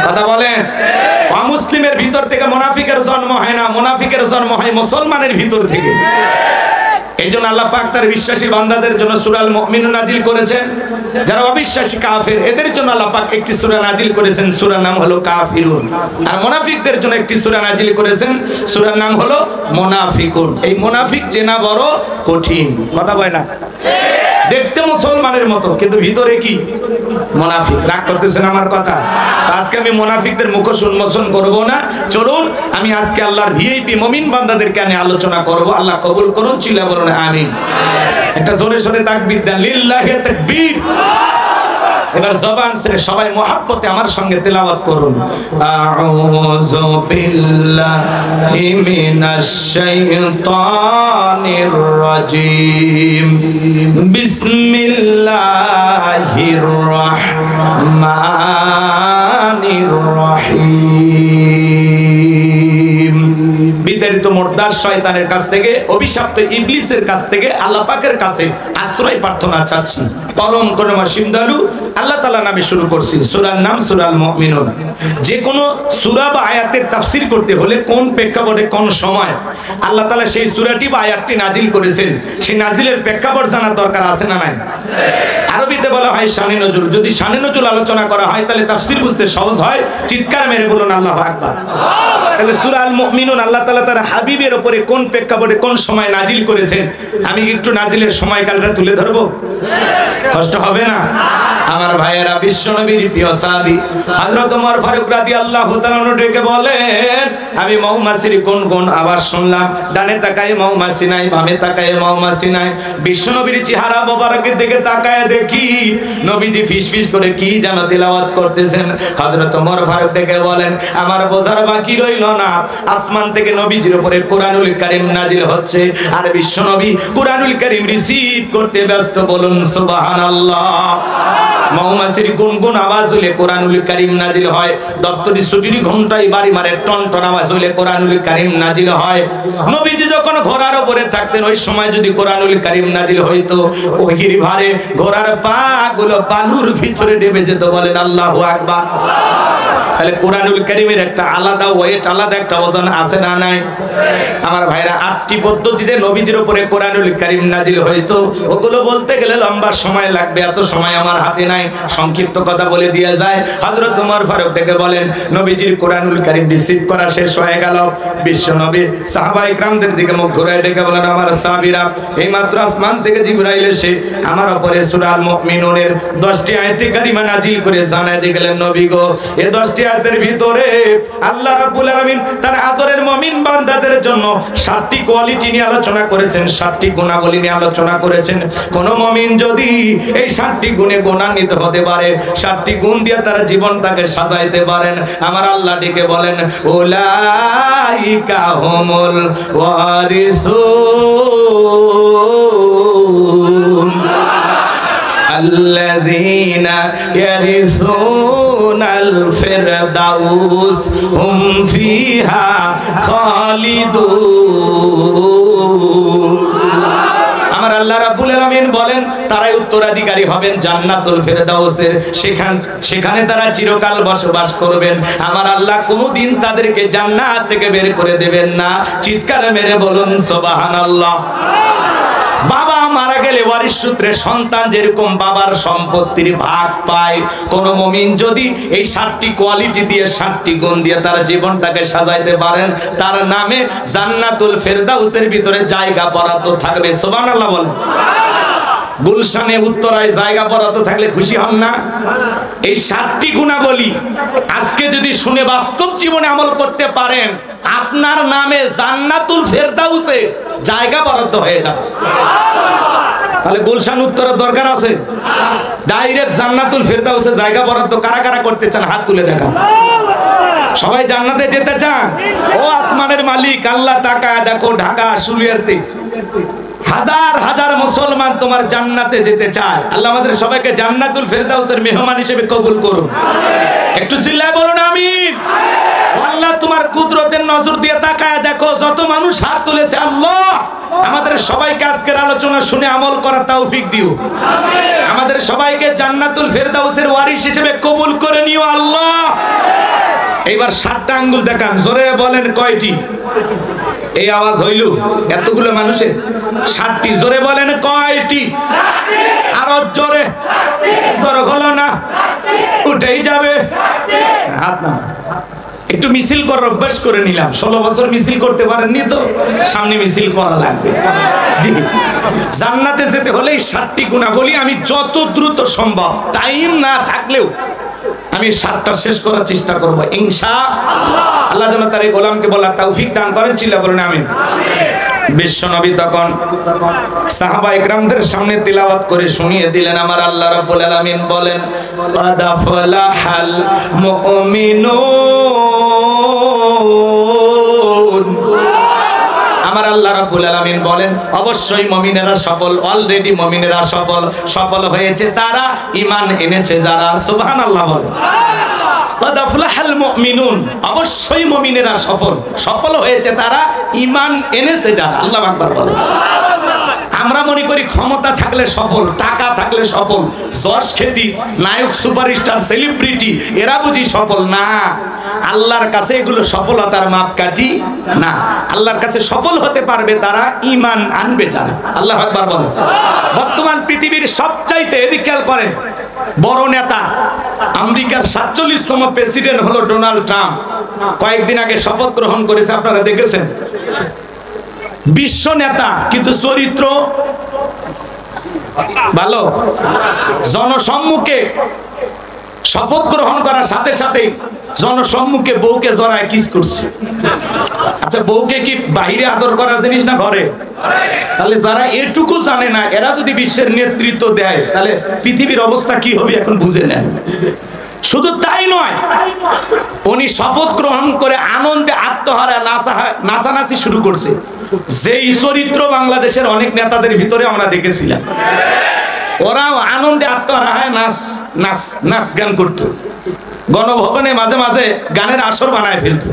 কথা বলেন, অমুসলিমের ভিতর থেকে মুনাফিকের জন্ম হয় না, মুনাফিকের জন্ম হয় মুসলমানের ভিতর থেকে। এই জন্য আল্লাহ পাক তার বিশ্বাসী বান্দাদের জন্য সূরাল মুমিনুন নাজিল করেছেন। যারা অবিশ্বাসী কাফের, এদের জন্য আল্লাহ পাক একটি সূরা নাজিল করেছেন, সূরার নাম হলো কাফিরুন। আর মুনাফিকদের জন্য একটি সূরা নাজিল করেছেন, সূরার নাম হলো মুনাফিকুন। এই মুনাফিক চেনা বড় কঠিন। কথা বলে না? দেখতে মুসলমানের মতো কিন্তু ভিতরে কি মুনাফিক। রাগ করতেছেন আমার কথা? আজকে আমি মুনাফিকদের মুখোশ উন্মোচন করব না। চলুন আমি আজকে আল্লাহর ভিআইপি মুমিন বান্দাদেরকে নিয়ে আলোচনা করব। আল্লাহ কবুল করুন, চিল্লা বলুন আমিন। একটা জোরে সোরে তাকবীর দেন, লিল্লাহি তাকবীর। এবার জবান ছেড়ে সবাই মহব্বতে আমার সঙ্গে তেলাওয়াত করুন। আউযু বিল্লাহি মিনাশ শাইতানির রাজীম, বিসমিল্লাহির রাহমানির রহিম। বিতাড়িত মুর্দার শয়তানের কাছ থেকে, অভিশপ্ত ইবলিসের কাছ থেকে আল্লাহ পাকের কাছে আশ্রয় প্রার্থনা চাচ্ছি। পরম করুণাময় দয়ালু আল্লাহ তাআলা নামে শুরু করছি। সূরার নাম সূরাল মুমিনুন। যে কোনো সূরা বা আয়াতের তাফসীর করতে হলে কোন প্রেক্ষাপটে কোন সময় আল্লাহ তাআলা সেই সূরাটি বা আয়াতটি নাজিল করেছেন, সেই নাজিলের প্রেক্ষাপট জানার দরকার আছে না নাই? আরবিতে বলা হয় শানে নজুল। যদি শানে নজুল আলোচনা করা হয় তাহলে তাফসীর বুঝতে সহজ হয়। চিৎকার মেরে বলুন আল্লাহু আকবার। তাহলে সূরা আল মুমিনুন আল্লাহ তাআলা তার হাবিবের উপরে কোন প্রেক্ষাপটে কোন সময় নাজিল করেছেন, আমি একটু নাজিলের সময়কালটা তুলে ধরবো? কষ্ট হবে না? আমার ভাইয়েরা, বিশ্বনবীর প্রিয় সাহাবী হযরত ওমর ফারুক রাদিয়াল্লাহু তাআলা ডেকে বলেন, আমি মৌমাছির গুনগুন আওয়াজ শুনলাম। ডানে তাকায় মৌমাছি নাই, বামে তাকায় মৌমাছি নাই। বিশ্বনবীর চেহারা মোবারকের দিকে তাকায় দেখি নবীজি ফিসফিস করে কি যেন তেলাওয়াত করতেছেন। হযরত ওমর ফারুক ডেকে বলেন, আমার বোঝার বাকি রইল না, আসমান থেকে নবীজির উপরে কোরআনুল কারীম নাজিল হচ্ছে আর বিশ্বনবী কোরআনুল কারীম রিসিভ করতে ব্যস্ত। বলুন সুবহানাল্লাহ। মৌমাছির গুনগুন আওয়াজ হলে কোরআনুল কারীম নাজিল হয়। দপ্তরি ছুটির ঘন্টায় বাড়ি মারে টনটন আওয়াজ হলে কোরআনুল কারীম নাজিল হয়। নবীজি যখন ঘোড়ার উপরে থাকতেন, ওই সময় যদি কোরআনুল কারীম নাজিল হইতো, ওহির ভারে ঘোড়ার পা গুলো বালুর ভিতরে ডুবে যেত। বলেন আল্লাহু আকবার। তাহলে কোরআনুল কারীমের একটা আলাদা ওয়েট, আলাদা একটা ওজন আছে না নাই? আমার ভাইরা 8টি পদ্ধতিতে নবীজির উপরে কোরআনুল কারীম নাজিল হইতো। ওগুলো বলতে গেলে লম্বা সময় লাগবে, এত সময় আমার হাতে নাই, সংক্ষিপ্ত কথা বলে দিয়ে যায়। হযরত ওমর ফারুক ডেকে বলেন, নবীজির কোরআনুল কারীম রিসিভ করা শেষ হয়ে গেল। বিশ্ব নবী সাহাবায়ে کرامদের দিকে মুখ ঘুরায় ডেকে বলেন, আমার সাহাবীরা, এই মাত্র আসমান থেকে জিবরাইল এসে আমার উপরে সূরা আল মুমিনুনের 10টি আয়াতে কারিমা নাজিল করে জানায় দিয়ে গেলেন, নবী গো, এই 10টি আয়াতের ভিতরে আল্লাহ রাব্বুল আলামিন তার আদরের মুমিন বান্দাদের জন্য 7টি কোয়ালিটি নিয়ে আলোচনা করেছেন, 7টি গুণাবলী নিয়ে আলোচনা করেছেন। কোন মুমিন যদি এই 7টি গুণে গুণান্বিত হতে পারে, 7টি গুণ দিয়ে তার জীবনটাকে সাজাইতে পারেন, আমার আল্লাহ ডেকে বলেন, উলাইকা হুমুল ওয়ারিসুন আল্লাযীনা ইয়ারিসুনাল ফিরদাউস হুম ফিহা খালিদুন। আমার আল্লাহ রাব্বুল আলামিন বলেন, তারাই উত্তরাধিকারী হবেন জান্নাতুল ফিরদাউসের, সেখানে তারা চিরকাল বসবাস করবেন। আমার আল্লাহ কোনোদিন তাদেরকে জান্নাত থেকে বের করে দেবেন না। চিৎকার মেরে বলুন সুবহানাল্লাহ। বাবা মারা গেলে ওয়ারিশ সূত্রে সন্তান যেরকম বাবার সম্পত্তির ভাগ পায়, কোন মুমিন যদি এই 7টি কোয়ালিটি দিয়ে 7টি গুণ দিয়ে তার জীবনটাকে সাজাইতে পারেন, তার নামে জান্নাতুল ফিরদাউসের ভিতরে জায়গা বরাদ্দ থাকবে। সুবহানাল্লাহ বলেন। গুলশানে উত্তরায় জায়গা বরাদ্দ থাকলে খুশি হন না? এই 7টি গুণাবলী আজকে যদি শুনে বাস্তব জীবনে আমল করতে পারেন, আপনার নামে জান্নাতুল ফিরদাউসে জায়গা বরাদ্দ হয়ে যাবে। তাহলে গুলশান উত্তরের দরকার আছে? ডাইরেক্ট জান্নাতুল ফিরদাউসে জায়গা বরাদ্দ কারা কারা করতে চান হাত তুলে দেখান। সবাই জান্নাতে যেতে চান? ও আসমানের মালিক আল্লাহ, তাকায় দেখো ঢাকা শুলিয়াতে হাজার হাজার মুসলমান তোমার জান্নাতে যেতে চায়। আল্লাহ আমাদের সবাইকে জান্নাতুল ফিরদাউসের মেহমান হিসেবে কবুল করুন। একটু চিল্লায় বলুন আমিন। আল্লাহ তোমার কুদরতের নজর দিয়ে তাকায় দেখো যত মানুষ হাত তুলেছে, আল্লাহ আমাদের সবাইকে আজকের আলোচনা শুনে আমল করার তৌফিক দিও। আমাদের সবাইকে জান্নাতুল ফিরদাউসের ওয়ারিশ হিসেবে কবুল করে নিও আল্লাহ। এইবার 7টা আঙ্গুল দেখান, জোরে বলেন কয়টি? এই আওয়াজ হইল এতগুলো মানুষের? 7টি। জোরে বলেন কয়টি? আরো জোরে। জোরে হলো না, উঠেই যাবে। হাত না, একটু মিছিল করার অভ্যাস করে নিলাম। 16 বছর মিছিল করতে পারেননি তো, সামনে মিছিল করা লাগবে। জান্নাতে যেতে হলে এই 7টি গুণাবলী আমি যত দ্রুত সম্ভব, টাইম না থাকলেও আমি 7টা শেষ করার চেষ্টা করব ইনশাআল্লাহ। আল্লাহ যেন তার এই গোলামকে বলার তৌফিক দান করেন। চিল্লা বলেন আমিন। বিশ্ব নবী তখন সাহাবায়ে কেরামদের সামনে তিলাওয়াত করে শুনিয়ে দিলেন। আমার আল্লাহ রাব্বুল আলামিন বলেন, কাদ আফলাহাল মুমিনুন। আমার আল্লাহ রাব্বুল আলামিন বলেন, অবশ্যই মুমিনেরা সফল, অলরেডি মুমিনেরা সফল হয়েছে তারা, ঈমান এনেছে যারা। সুবহানাল্লাহ বলেন। কাদ আফলাহাল মুমিনুন, অবশ্যই মুমিনেরা সফল হয়েছে তারা, ঈমান এনেছে যারা। আল্লাহু আকবার বলেন। আমরা মনে করি ক্ষমতা থাকলে সফল, টাকা থাকলে সফল, যশ খ্যাতি, নায়ক, সুপারস্টার, সেলিব্রিটি এরা বুঝি সফল না। আল্লাহর কাছে এগুলো সফলতার মাপকাঠি না। আল্লাহর কাছে সফল হতে পারবে তারা, ঈমান আনবে যারা। আল্লাহু আকবার বলেন। বর্তমান পৃথিবীর সবচাইতে, এদিকে খেয়াল করেন, বড় নেতা আমেরিকার 47তম প্রেসিডেন্ট হলো ডোনাল্ড ট্রাম্প। কয়েকদিন আগে শপথ গ্রহণ করেছে, আপনারা দেখেছেন। বিশ্ব নেতা কিন্তু চরিত্র ভালো। জনসম্মুখে শপথ গ্রহণ করার সাথে সাথে জনসম্মুখে বউকে জড়ায় কিস করছে। আচ্ছা, বউকে কি বাইরে আদর করার জিনিস না ঘরে? তাহলে যারা এটুকু জানে না, এরা যদি বিশ্বের নেতৃত্ব দেয় তাহলে পৃথিবীর অবস্থা কি হবে এখন বুঝে নেন। শুধু তাই নয়, উনি শপথ গ্রহণ করে আনন্দে আত্মহারা নাচানাচি শুরু করছে। যেই চরিত্র বাংলাদেশের অনেক নেতাদের ভিতরে আমরা দেখেছিলাম, ওরাও আনন্দে আত্মহারা নাচ গান করতো। গণভবনে মাঝে মাঝে গানের আসর বানায় ফেলতো।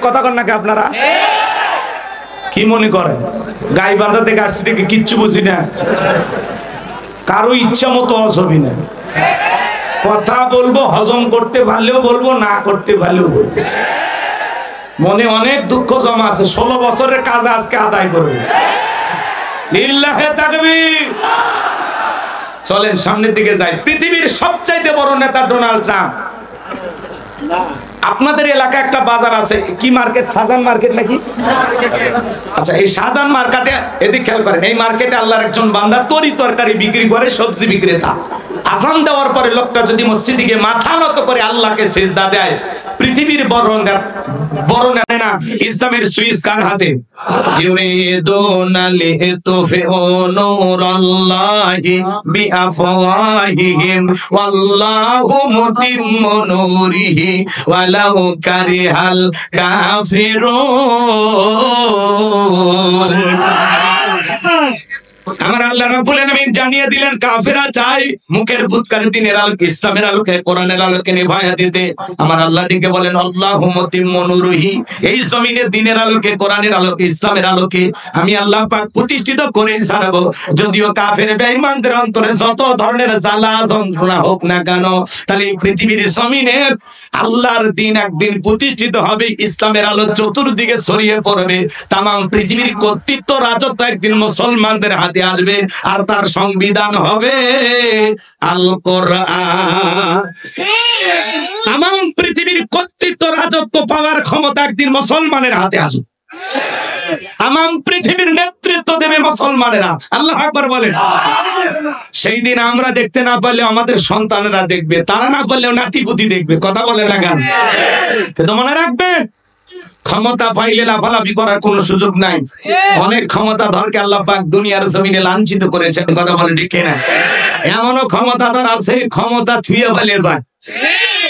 কথা কন নাকি আপনারা? কি মনে করেন গাইবান্ধা থেকে আসছি থেকে কিচ্ছু বুঝি না? কারো ইচ্ছা মতো ছবি না, কথা বলবো, হজম করতে পারলেও বলবো, না করতে পারলেও বলবো। মনে অনেক দুঃখ জমা আছে, 16 বছরের কাজ আজকে আদায় করবে। লিল্লাহে তাকবীর। চলেন সামনের দিকে যাই। পৃথিবীর সবচাইতে বড় নেতা ডোনাল্ড ট্রাম্প। আপনাদের এলাকায় একটা বাজার আছে, কি মার্কেট? শাহজাহান মার্কেট নাকি? আচ্ছা, এই শাহজাহান মার্কেটে এদিকে খেয়াল করেন, এই মার্কেটে আল্লাহর একজন বান্দা তরি তরকারি বিক্রি করে, সবজি বিক্রেতা। আজান দেওয়ার পরে লোকটা যদি মসজিদে গিয়ে মাথা নত করে আল্লাহকে সিজদা দেয়, পৃথিবীর বড় না ইসলামের সুইচ কার হাতে? ইউরিদুনা লিতুফিউ নূরাল্লাহি বিআফওয়াহিহিম ওয়াল্লাহু মুতিম্মু নূরিহি ওয়ালাউ কারিহাল কাফিরুন। আমার আল্লাহ রাব্বুল আলামিন জানিয়ে দিলেন, কাফেররা চাই মুখের ফুৎকারে দিনের আলোকে, ইসলামের আলোকে, কোরআনের আলোকে নিভায়া দিতে। আমার আল্লাহ ডেকে বলেন, আল্লাহু মুতিম্মু নূরিহি, এই জমিনের দিনের আলোকে, কোরআনের আলোকে, ইসলামের আলোকে আমি আল্লাহ পাক প্রতিষ্ঠিত করে ছাড়বো। যদিও কাফের বেঈমানদের অন্তরে যত ধরনের জ্বালা যন্ত্রণা হোক না কেন, তাহলে পৃথিবীর জমিনে আল্লাহর দিন একদিন প্রতিষ্ঠিত হবে, ইসলামের আলো চতুর্দিকে ছড়িয়ে পড়বে। তাম পৃথিবীর কর্তৃত্ব রাজত্ব একদিন মুসলমানদের হাতে আসবে, আর তার সংবিধান হবে আল কোরআন। তাম পৃথিবীর কর্তৃত্ব রাজত্ব পাওয়ার ক্ষমতা একদিন মুসলমানের হাতে আসবে। তাম পৃথিবীর নেতৃত্ব দেবে মুসলমানেরা। আল্লাহু আকবার বলেন। সেই দিন আমরা দেখতে না পারলে আমাদের সন্তানেরা দেখবে, তারা না পারলেও নাতিপুতি দেখবে। কথা বলে না কেন? কিন্তু মনে রাখবেন, ক্ষমতা পাইলে লাফালাফি করার কোন সুযোগ নাই। অনেক ক্ষমতাধরকে আল্লাহ পাক দুনিয়ার জমিনে লাঞ্ছিত করেছেন। কথা বলে ঠিক না? এমনও ক্ষমতাধর আছে, ক্ষমতা থুয়ে পালিয়ে যায়।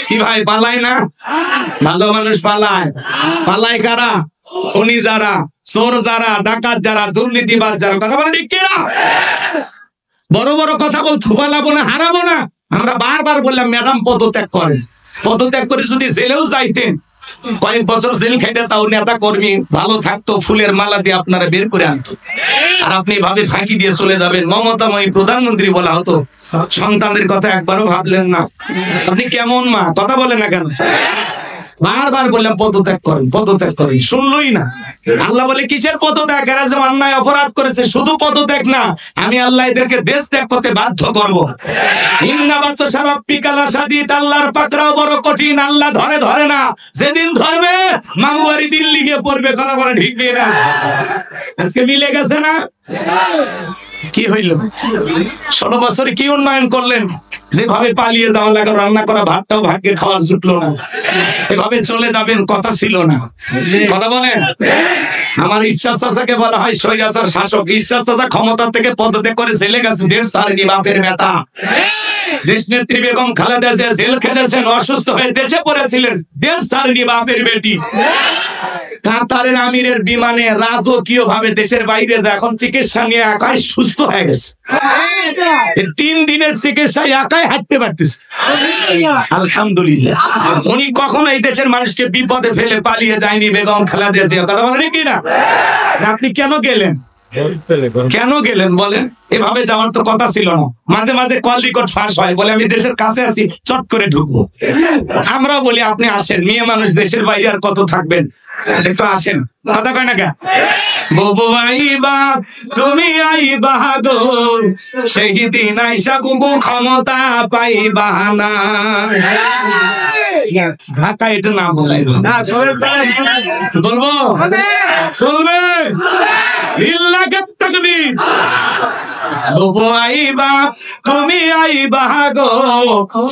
কি ভাই, পালায় না? ভালো মানুষ পালায়। পালায় কারা? উনি যারা, চোর যারা, ডাকাত যারা, দুর্নীতিবাজ যারা। কথা বলে ঠিক না? বড় বড় কথা বলতে পালাবো না, হারাবো না। আমরা বারবার বললাম, ম্যাডাম পদত্যাগ করেন। পদত্যাগ করে যদি জেলেও যাইতেন, কয়েক বছর জেল খেটে তাও নেতা কর্মী ভালো থাকতো, ফুলের মালা দিয়ে আপনারা বের করে আনতো। আর আপনি ভাবে ফাঁকি দিয়ে চলে যাবেন, মমতাময়ী প্রধানমন্ত্রী বলা হতো। সন্তানদের কথা একবারও ভাবলেন না। আপনি কেমন মা? কথা বলেন না কেন? বারবার বললাম পদত্যাগ করেন, পদত্যাগ করেন, শুনলই না। আল্লাহ বলে, কিসের পদত্যাগ? এরা যে অন্যায় অপরাধ করেছে, শুধু পদত্যাগ না, আমি আল্লাহ এদেরকে দেশ ত্যাগ করতে বাধ্য করবো। আল্লাহর পাকড়াও বড় কঠিন, আল্লাহ ধরে না। যেদিন ধরবে মামুবাড়ি দিল্লি গিয়ে পড়বে। কথা বলে ঠিক না? আজকে মিলে গেছে না? কি হইল? 16 বছরে কি উন্নয়ন করলেন? যেভাবে পালিয়ে যাওয়া লাগে, রান্না করা ভাতটাও ভাগ্যে খাওয়া জুটলো না। এভাবে চলে যাবেন, কথা ছিল না। কথা বলেন। আমার ইচ্ছা চাচাকে বলা হয় স্বৈরাচার শাসক। ইচ্ছা চাচা ক্ষমতা থেকে পদত্যাগ করে জেলে গেছে, দেশ ছাড়েনি বাপের বেটা। দেশ নেত্রী বেগম খালেদা জিয়া জেল খেটেছেন, অসুস্থ হয়ে দেশে পড়েছিলেন, দেশ ছাড়েনি বাপের বেটি। কাতারের আমিরের বিমানে রাজকীয় ভাবে দেশের বাইরে যায়, এখন চিকিৎসা নিয়ে একাই সুস্থ হয়ে গেছে। 3 দিনের চিকিৎসায় একাই হাঁটতে পারতেছে। আলহামদুলিল্লাহ। উনি কখনো এই দেশের মানুষকে বিপদে ফেলে পালিয়ে যায়নি, বেগম খালেদা জিয়া। কথা বলেন কি না? আপনি কেন গেলেন? কেন গেলেন বলেন? এভাবে যাওয়ার তো কথা ছিল না। মাঝে মাঝে কল রেকর্ড ফাঁস হয়, বলে আমি দেশের কাছে আছি, চট করে ঢুকবো। আমরা বলি আপনি আসেন, মেয়ে মানুষ দেশের বাইরে আর কত থাকবেন, একটু আসেন। কথা কয় না কে? বুবু আইবা, তুমি আইবা গো, সেই দিন আইসা বুবু ক্ষমতা পাইবা না। ঢাকা এটা না বলাই বলবো, চলবে। বুবু আইবা, তুমি আইবা গো,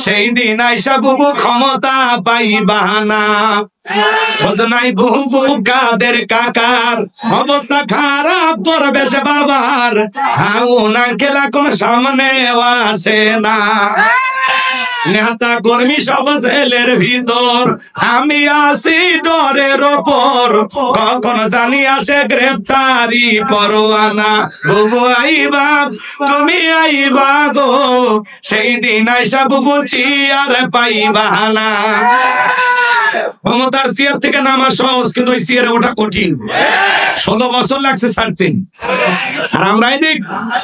সেই দিন আইসা বুবু ক্ষমতা পাইবা না। নাই বুবু কাদের কাকার অবস্থা খারাপ, তোর বেশে বাবার হাউ না খেলা কোন সামনে আসে না। নেতা কর্মী সব জেলের ভিতর, আমি আসি ডরের ওপর, কখন জানি আসে গ্রেফতারি পরোয়ানা। বুবু আইবা, তুমি আইবা গো, সেই দিন আইসা বুবু চিয়ার পাইবা না। ক্ষমতার চেয়ার থেকে নামা সহজ, কিন্তু ওই চেয়ারে ওঠা কঠিন। 16 বছর লাগছে ছাড়তে। আর আমরা এদিক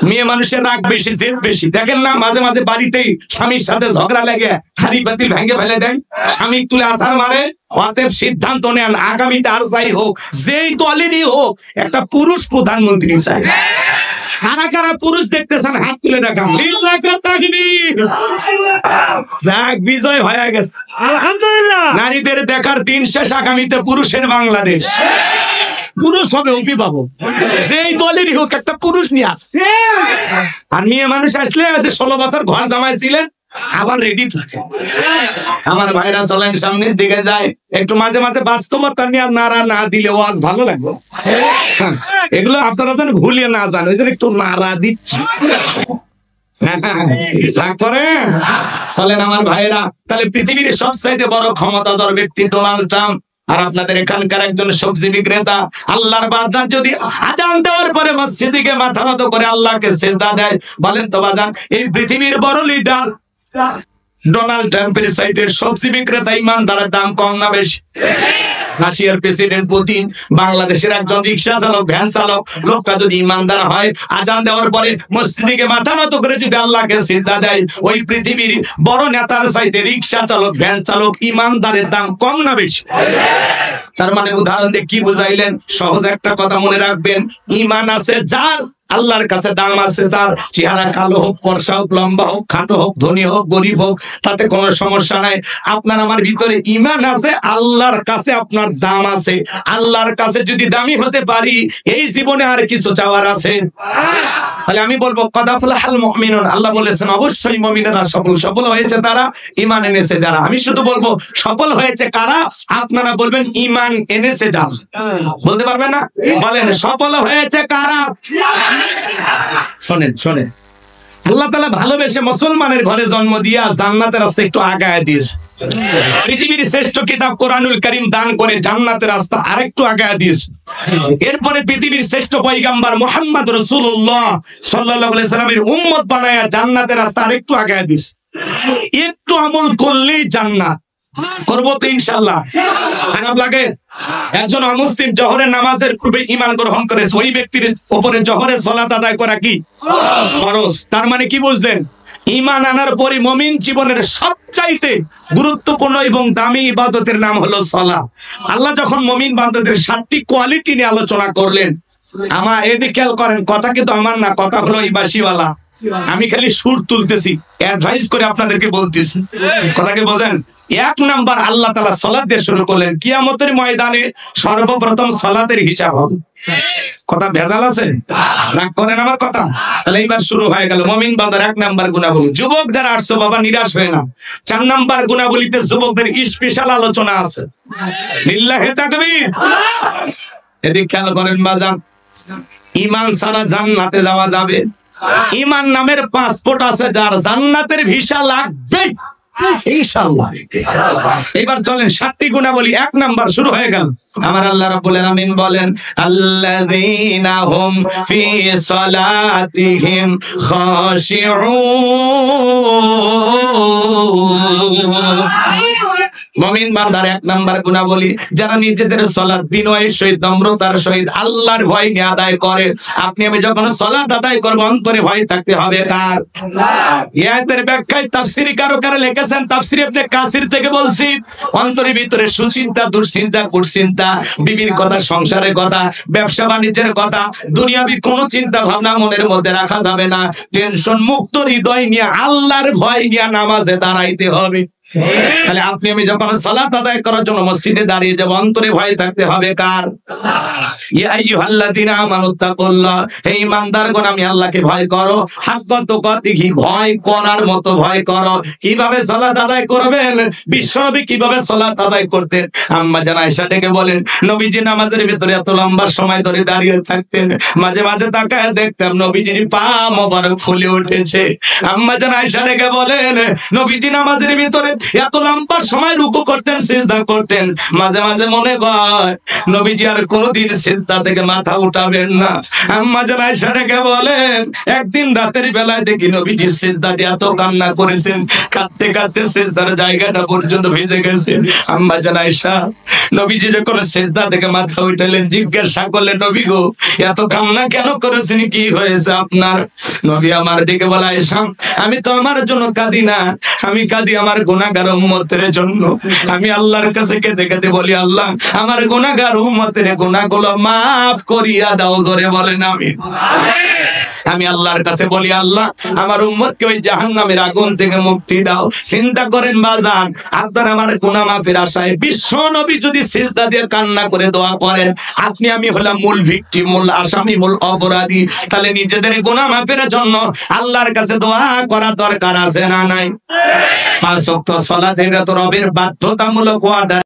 মেয়ে মানুষের রাগ বেশি, জেদ বেশি। দেখেন না মাঝে মাঝে বাড়িতেই স্বামীর সাথে ঝগড়া লেগে হাড়ি পাতিল ভেঙে ফেলে দেয়, স্বামী তুলে আছাড় মারে। অতএব সিদ্ধান্ত নেন আগামীতে আর যাই হোক, যেই দলেরই হোক, একটা পুরুষ প্রধানমন্ত্রী চাই। কারা কারা পুরুষ দেখতেছেন হাত তুলে দেখান। যাক, বিজয় হয়ে গেছে আলহামদুলিল্লাহ। নারীদের দেখার দিন শেষ, আগামীতে পুরুষের বাংলাদেশ। পুরুষ হবে উপি পাবো, যেই দলেরই হোক একটা পুরুষ নিয়ে আস। আর মেয়ে মানুষ আসলে 16 বছর ঘর জামাই ছিলেন, আবার রেডি থাকে। আমার ভাইরা চলেন সামনের দিকে যায়, একটু মাঝে মাঝে বাস্তবতা নিয়ে নাড়া না দিলে ওয়াজ ভালো লাগবে। এগুলো আপনারা যেন ভুলিয়ে না যান, ওই জন্য একটু নাড়া দিচ্ছি। চলেন আমার ভাইরা, তাহলে পৃথিবীর সবচাইতে বড় ক্ষমতাধর ব্যক্তি ডোনাল্ড ট্রাম্প, আর আপনাদের এখানকার একজন সবজি বিক্রেতা আল্লাহর বান্দার যদি আজান দেওয়ার পরে মসজিদে গিয়ে মাথা নত করে আল্লাহকে সিজদা দেয়, বলেন তো বাজান এই পৃথিবীর বড় লিডার ডোনাল্ড ট্রাম্পের সাইডের সবজি বিক্রেতা ইমানদারের দাম কম না বেশি? রাশিয়ার প্রেসিডেন্ট পুতিন, বাংলাদেশের একজন রিক্সা চালক, ভ্যান চালক, লোকটা যদি ইমানদার হয়, আজান দেওয়ার পরে মসজিদে মাথা নত করে যদি আল্লাহকে সিজদা দেয়, ওই পৃথিবীর বড় নেতার সাইডে রিক্সা চালক, ভ্যান চালক, ইমানদারের দাম কম না বেশি? তার মানে উদাহরণ দিয়ে কি বুঝাইলেন? সহজ একটা কথা মনে রাখবেন, ইমান আছে যার, আল্লাহর কাছে দাম আছে তার। চেহারা কালো হোক, ফর্সা হোক, লম্বা হোক, খাটো হোক, ধনী হোক, গরিব হোক, তাতে কোনো সমস্যা নাই। আপনার আমার ভিতরে ইমান আছে, আল্লাহর কাছে আপনার দাম আছে। আল্লাহর কাছে যদি দামি হতে পারি, এই জীবনে আর কিছু চাওয়ার আছে? তাহলে আমি বলবো কাদাফুলাহাল মুমিনুন, আল্লাহ বলেছেন অবশ্যই মুমিনেরা সফল। সফল হয়েছে তারা ঈমান এনেছে যারা। আমি শুধু বলবো সফল হয়েছে কারা? আপনারা বলবেন ঈমান এনেছে যারা। বলতে পারবেন না? বলেন সফল হয়েছে কারা? শোনেন শোনেন, আল্লাহ তাআলা ভালোবেসে মুসলমানের ঘরে জন্ম দিয়া জান্নাতের রাস্তা একটু আগায় দিয়েছে। পৃথিবীর শ্রেষ্ঠ কিতাব কোরআনুল কারীম দান করে জান্নাতের রাস্তা আরেকটু আগায় দিয়েছে। এরপরে পৃথিবীর শ্রেষ্ঠ পয়গম্বর মুহাম্মদ রাসূলুল্লাহ সাল্লাল্লাহু আলাইহি সাল্লামের উম্মত বানায়া জান্নাতের রাস্তা আরেকটু আগায় দিয়েছে। একটু আমল করলেই জান্নাত। করবো তো ইনশাআল্লাহ। খারাপ লাগে? একজন অমুসলিম জোহরের নামাজের পূর্বে ঈমান গ্রহণ করেছে, ওই ব্যক্তির উপরে জোহরের সালাত আদায় করা কি ফরজ। তার মানে কি বুঝলেন? ঈমান আনার পরে মুমিন জীবনের সবচাইতে গুরুত্বপূর্ণ এবং দামি ইবাদতের নাম হলো সালাত। আল্লাহ যখন মুমিন বান্দাদের 7টি কোয়ালিটি নিয়ে আলোচনা করলেন, আমার এদিকে খেয়াল করেন, কথা কিন্তু আমার না, কথা হলো এই বাসিওয়ালা। আমি খালি সুর তুলতেছি, অ্যাডভাইস করে আপনাদেরকে বলতেছি, কথাকে বোঝেন। 1 নাম্বার আল্লাহ তাআলা সালাত দিয়ে শুরু করলেন। কিয়ামতের ময়দানে সর্বপ্রথম সালাতের হিসাব হবে। কথা ভেজাল আছে? রাগ করেন আমার কথা? তাহলে এইবার শুরু হয়ে গেল মুমিন বান্দার 1 নাম্বার গুণাবলী। যুবক যারা আসছো বাবা, নিরাশ হয় না। 4 নাম্বার গুণাবলীতে যুবকদের স্পেশাল আলোচনা আছে। লিল্লাহি তাকবীর। এদিকে খেয়াল করেন বাজান, ঈমান ছাড়া জান্নাতে যাওয়া যাবে? ঈমান নামের পাসপোর্ট আছে যার, জান্নাতের ভিসা লাগবে ইনশাআল্লাহ। এবার চলেন 7টি গুণাবলী। 1 নাম্বার শুরু হয়ে গেল। আমার আল্লাহ রাব্বুল আলামিন বলেন, আল্লাযীনা হুম ফি সালাতিহিম খাশিউন। মুমিন বান্দার 1 নাম্বার গুণাবলী, যারা নিজেদের সালাত বিনয়ের সহিত, নম্রতার সহিত, আল্লাহর ভয় নিয়ে আদায় করে। আপনি আমি যখন সালাত আদায় করব, অন্তরে ভয় থাকতে হবে কার? এই আয়াতের ব্যাখ্যায় তাফসীরি কারো লিখেছেন, তাফসীর ইবনে কাসির থেকে বলছি, অন্তরের ভিতরে সুচিন্তা, দুশ্চিন্তা, কুচিন্তা, বিবির কথা, সংসারের কথা, ব্যবসা বাণিজ্যের কথা, দুনিয়াবি কোনো চিন্তা ভাবনা মনের মধ্যে রাখা যাবে না। টেনশন মুক্ত হৃদয় নিয়ে, আল্লাহর ভয় নিয়ে নামাজে দাঁড়াইতে হবে। তাহলে আপনি আমি যখন সালাত আদায় করার জন্য মসজিদে দাঁড়িয়ে যাব, অন্তরে ভয় থাকতে হবে কার? ইয়া আইয়ুহাল্লাযীনা আমানুত্তাকুল্লাহ, হে ঈমানদারগণ আমি আল্লাহকে ভয় করো। হাক্কা তুকাতিহি, ভয় করার মতো ভয় করো। কিভাবে সালাত আদায় করবেন? বিশ্বনবী কিভাবে সালাত আদায় করতেন? আম্মা জান আয়েশা ডেকে বলেন, নবীজি নামাজের ভিতরে এত লম্বা সময় ধরে দাঁড়িয়ে থাকতেন, মাঝে মাঝে তাকায় দেখতাম নবীজির পা মোবারক ফুলে উঠেছে। আম্মা জান আয়েশা ডেকে বলেন, নবীজি নামাজের ভিতরে এত লম্বা সময় রুকু করতেন, সিজদা করতেন, মাঝে মাঝে মনে হয় নবীজি আর কোনোদিন সিজদা থেকে মাথা উঠাবেন না। আম্মা জান আয়েশা ডেকে বলেন, একদিন রাতের বেলায় দেখি নবীজি সিজদা দিয়ে এত কান্না করেছেন, কাঁদতে কাঁদতে সিজদার জায়গাটা পর্যন্ত ভিজে গেছে। আম্মা জান আয়েশা নবীজি যখন সিজদা থেকে মাথা উঠালেন, জিজ্ঞাসা করলেন, নবী গো এত কান্না কেন করেছেন, কি হয়েছে আপনার? নবী আমার ডেকে বলে, আয়েশা আমি তো আমার জন্য কাঁদি না, আমি কাঁদি আমার গুনাহগার উম্মতের জন্য। আমি আল্লাহর কাছে কেঁদে কেঁদে বলি, আল্লাহ আমার গুনাহগার উম্মতের গুনাহগুলো মাফ করিয়া দাও। জোরে বলেন আমিন। আমি আল্লাহর কাছে বলি, আল্লাহ আমার উম্মতকে ওই জাহান্নামের আগুন থেকে মুক্তি দাও। চিন্তা করেন বাজান, আপনার আমার গুনাহ মাফের আশায় বিশ্ব নবী যদি সিজদা দিয়ে কান্না করে দোয়া করেন, আপনি আমি হলাম মূল ভিকটিম, মূল আসামি, মূল অপরাধী। তাহলে নিজেদের গুনাহ মাফের জন্য আল্লাহর কাছে দোয়া করা দরকার আছে না নাই? 5 ওয়াক্ত সালাত এটা তো রবের বাধ্যতামূলক ওয়াদা।